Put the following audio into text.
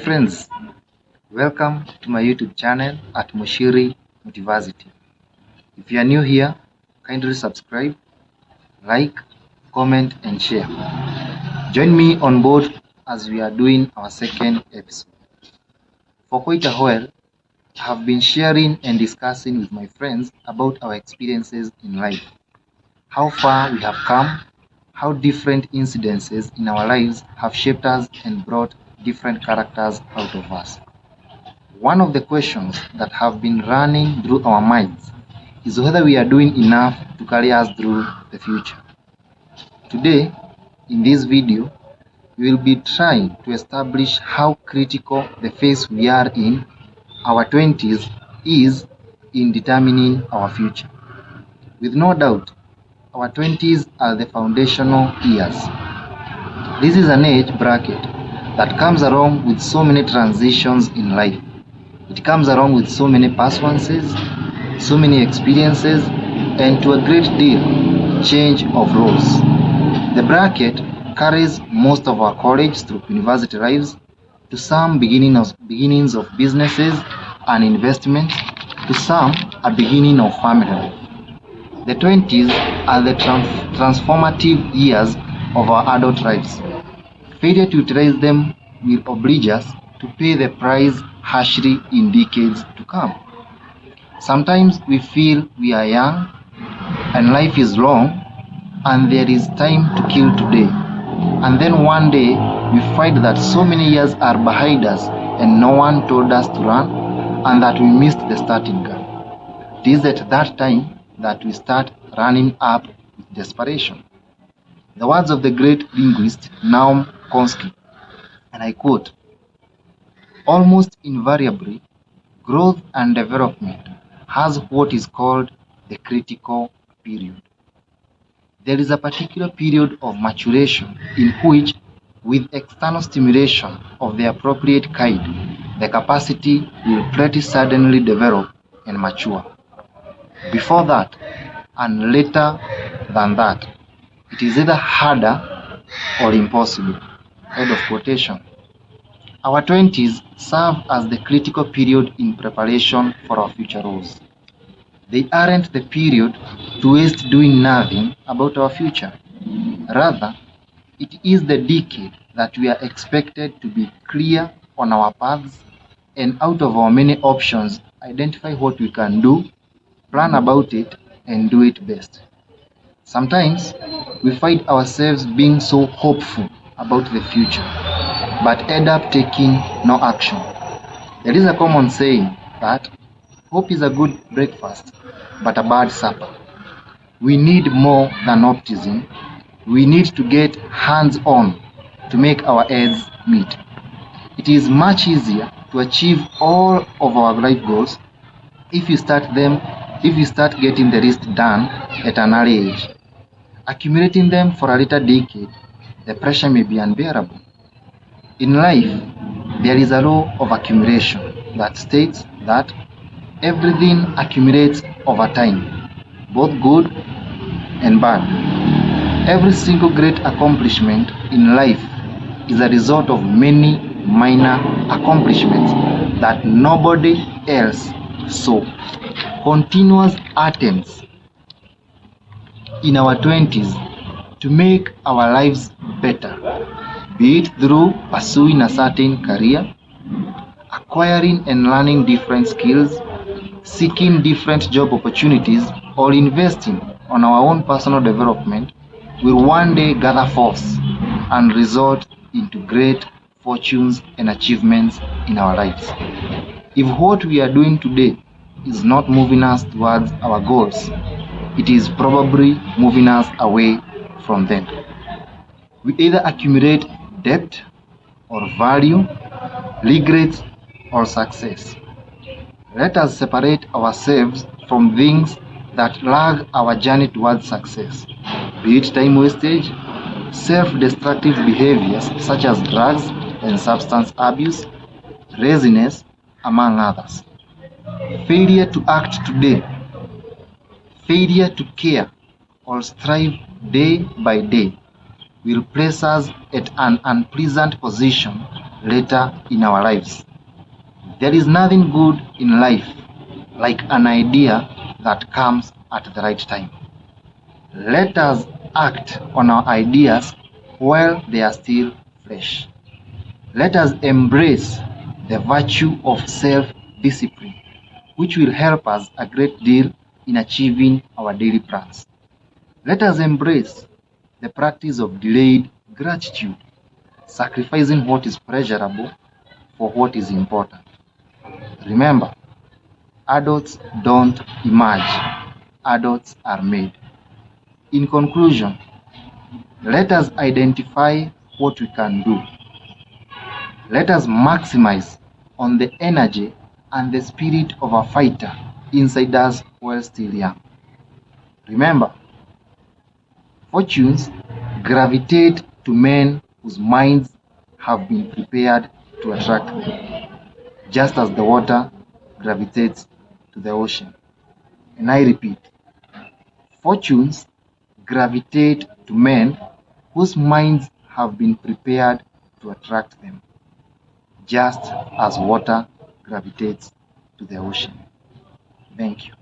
friends, welcome to my YouTube channel at Mushiri University. If you are new here, kindly subscribe, like, comment and share. Join me on board as we are doing our second episode. For quite a while, I have been sharing and discussing with my friends about our experiences in life, how far we have come, how different incidences in our lives have shaped us and brought different characters out of us. One of the questions that have been running through our minds is whether we are doing enough to carry us through the future. Today, in this video, we will be trying to establish how critical the phase we are in, our 20s, is in determining our future. With no doubt, our 20s are the foundational years. This is an age bracket that comes along with so many transitions in life. It comes along with so many pursuances, so many experiences, and to a great deal, change of roles. The bracket carries most of our college through university lives, to some beginnings of businesses and investments, to some a beginning of family life. The 20s are the transformative years of our adult lives. Failure to utilize them will oblige us to pay the price harshly in decades to come. Sometimes we feel we are young and life is long and there is time to kill today. And then one day we find that so many years are behind us and no one told us to run and that we missed the starting gun. It is at that time that we start running up with desperation. The words of the great linguist Naum Chomsky, and I quote, "Almost invariably, growth and development has what is called the critical period. There is a particular period of maturation in which, with external stimulation of the appropriate kind, the capacity will pretty suddenly develop and mature. Before that, and later than that, it is either harder or impossible." End of quotation. Our 20s serve as the critical period in preparation for our future roles. They aren't the period to waste doing nothing about our future. Rather, it is the decade that we are expected to be clear on our paths and, out of our many options, identify what we can do, plan about it, and do it best. Sometimes we find ourselves being so hopeful about the future, but end up taking no action. There is a common saying that hope is a good breakfast, but a bad supper. We need more than optimism. We need to get hands-on to make our ends meet. It is much easier to achieve all of our life goals if we start getting the rest done at an early age. Accumulating them for a later decade, the pressure may be unbearable. In life, there is a law of accumulation that states that everything accumulates over time, both good and bad. Every single great accomplishment in life is a result of many minor accomplishments that nobody else saw. Continuous attempts in our 20s to make our lives better, be it through pursuing a certain career, acquiring and learning different skills, seeking different job opportunities, or investing on our own personal development, will one day gather force and result into great fortunes and achievements in our lives. If what we are doing today is not moving us towards our goals, it is probably moving us away from them. We either accumulate debt or value, regrets or success. Let us separate ourselves from things that lag our journey towards success, be it time wastage, self-destructive behaviors such as drugs and substance abuse, laziness, among others. Failure to act today, failure to care or strive day by day will place us at an unpleasant position later in our lives. There is nothing good in life like an idea that comes at the right time. Let us act on our ideas while they are still fresh. Let us embrace the virtue of self-discipline, which will help us a great deal in achieving our daily plans. Let us embrace the practice of delayed gratitude, sacrificing what is pleasurable for what is important. Remember, adults don't emerge, adults are made. In conclusion, let us identify what we can do. Let us maximize on the energy and the spirit of a fighter inside us while still young. Remember, fortunes gravitate to men whose minds have been prepared to attract them, just as the water gravitates to the ocean. And I repeat, fortunes gravitate to men whose minds have been prepared to attract them, just as water gravitates to the ocean. Thank you.